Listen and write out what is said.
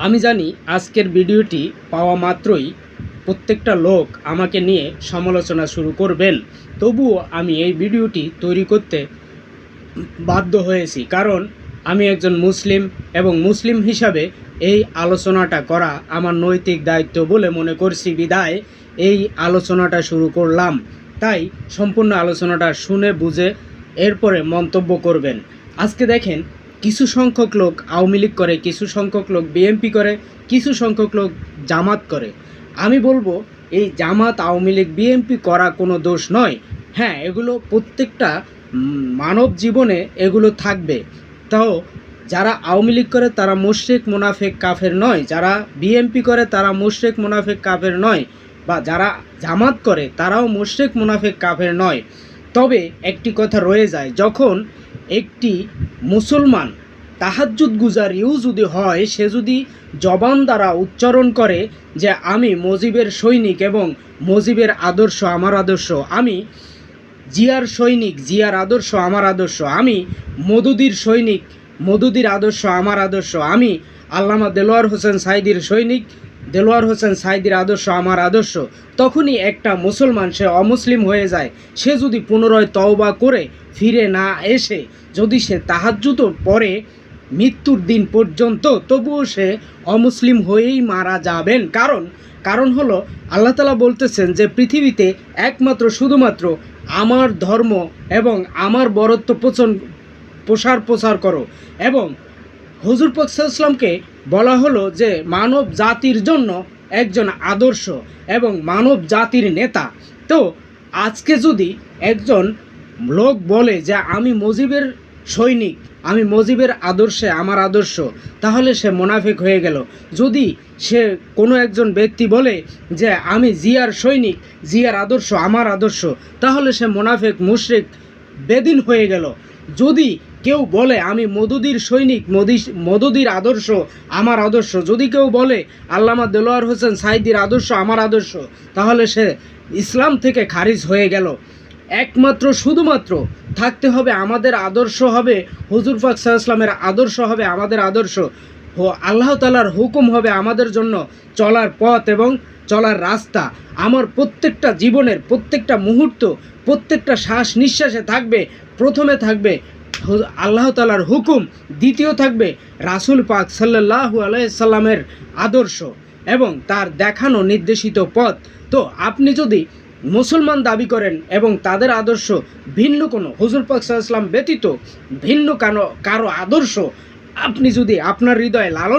আমি জানি আজকের ভিডিওটি পাওয়া মাত্রই প্রত্যেকটা লোক আমাকে নিয়ে সমালোচনা শুরু করবেন, তবুও আমি এই ভিডিওটি তৈরি করতে বাধ্য হয়েছি, কারণ আমি একজন মুসলিম এবং মুসলিম হিসাবে এই আলোচনাটা করা আমার নৈতিক দায়িত্ব বলে মনে করছি, বিধায় এই আলোচনাটা শুরু করলাম। তাই সম্পূর্ণ আলোচনাটা শুনে বুঝে এরপরে মন্তব্য করবেন। আজকে দেখেন, কিছু সংখ্যক লোক আওয়ামী লীগ করে, কিছু সংখ্যক লোক বিএনপি করে, কিছু সংখ্যক লোক জামাত করে। আমি বলবো এই জামাত, আওয়ামী লীগ, বিএনপি করা কোনো দোষ নয়। হ্যাঁ, এগুলো প্রত্যেকটা মানব জীবনে এগুলো থাকবে। তাও যারা আওয়ামী লীগ করে তারা মুশরিক, মুনাফিক, কাফের নয়। যারা বিএনপি করে তারা মুশরিক, মুনাফিক, কাফের নয়। বা যারা জামাত করে তারাও মুশরিক, মুনাফিক, কাফের নয়। তবে একটি কথা রয়ে যায়, যখন একটি মুসলমান তাহাজ্জুদ গুজারিও যদি হয়, সে যদি জবান দ্বারা উচ্চারণ করে যে আমি মুজিবের সৈনিক এবং মুজিবের আদর্শ আমার আদর্শ, আমি জিয়ার সৈনিক, জিয়ার আদর্শ আমার আদর্শ, আমি মওদুদির সৈনিক, মওদুদির আদর্শ আমার আদর্শ, আমি আল্লামা দেলোয়ার হোসেন সাঈদীর সৈনিক, দেলোয়ার হোসেন সাঈদীর আদর্শ আমার আদর্শ, তখনই একটা মুসলমান সে অমুসলিম হয়ে যায়। সে যদি পুনরায় তওবা করে ফিরে না এসে যদি সে তাহাজ্জুদও পড়ে মৃত্যুর দিন পর্যন্ত, তবুও সে অমুসলিম হয়েই মারা যাবেন। কারণ হলো আল্লাহ তাআলা বলতেছেন যে পৃথিবীতে একমাত্র শুধুমাত্র আমার ধর্ম এবং আমার বরত্ব প্রচার করো। এবং হুজুর পাক সাল্লাল্লাহু আলাইহি ওয়াসাল্লামকে বলা হলো যে মানব জাতির জন্য একজন আদর্শ এবং মানব জাতির নেতা। তো আজকে যদি একজন লোক বলে যে আমি মুজিবের সৈনিক, আমি মুজিবের আদর্শে আমার আদর্শ, তাহলে সে মুনাফিক হয়ে গেল। যদি সে কোনো একজন ব্যক্তি বলে যে আমি জিয়ার সৈনিক, জিয়ার আদর্শ আমার আদর্শ, তাহলে সে মুনাফিক, মুশরিক, বেদিন হয়ে গেল। যদি কেউ বলে আমি মওদুদির সৈনিক, মওদুদির আদর্শ আমার আদর্শ, যদি কেউ বলে আল্লামা দেলোয়ার হোসেন সাঈদীর আদর্শ আমার আদর্শ, তাহলে সে ইসলাম থেকে খারিজ হয়ে গেল। একমাত্র শুধুমাত্র থাকতে হবে, আমাদের আদর্শ হবে হুজুর পাক সাল্লাল্লাহু আলাইহি ওয়াসাল্লামের আদর্শ হবে আমাদের আদর্শ, আল্লাহ তাআলার হুকুম হবে আমাদের জন্য চলার পথ এবং চলার রাস্তা। আমার প্রত্যেকটা জীবনের প্রত্যেকটা মুহূর্ত, প্রত্যেকটা শ্বাস নিঃশ্বাসে থাকবে, প্রথমে থাকবে আল্লাহ তাআলার হুকুম, দ্বিতীয় থাকবে রাসূল পাক সাল্লাল্লাহু আলাইহি সাল্লামের আদর্শ এবং তার দেখানো নির্দেশিত পথ। তো আপনি যদি মুসলমান দাবি করেন এবং তাদের আদর্শ ভিন্ন কোনো, হুজুর পাক সাল্লাল্লাহু আলাইহি ওয়াসাল্লাম ব্যতীত ভিন্ন কারো আদর্শ আপনি যদি আপনার হৃদয়ে লালন